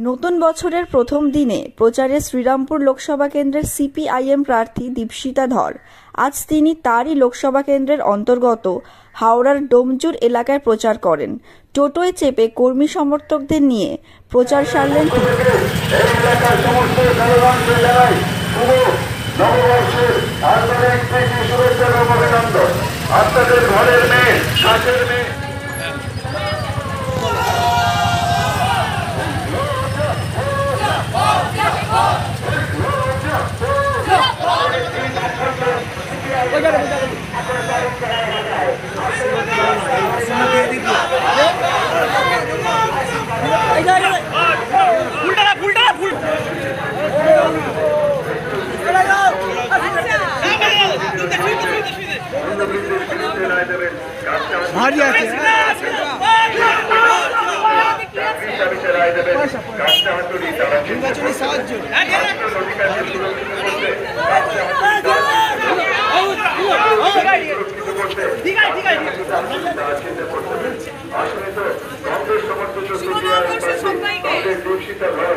নতুন বছরের প্রথম দিনে প্রচারে শ্রীরামপুর লোকসভা কেন্দ্রের সিপিআইএম প্রার্থী দীপশিতা ধর। আজ তিনি তারই লোকসভা কেন্দ্রের অন্তর্গত হাওড়ার ডোমজুর এলাকায় প্রচার করেন। টোটোয় চেপে কর্মী সমর্থকদের নিয়ে প্রচার সারলেন তিনি। ভারী আছে নির্বাচনী সাহায্য ঠিক আছে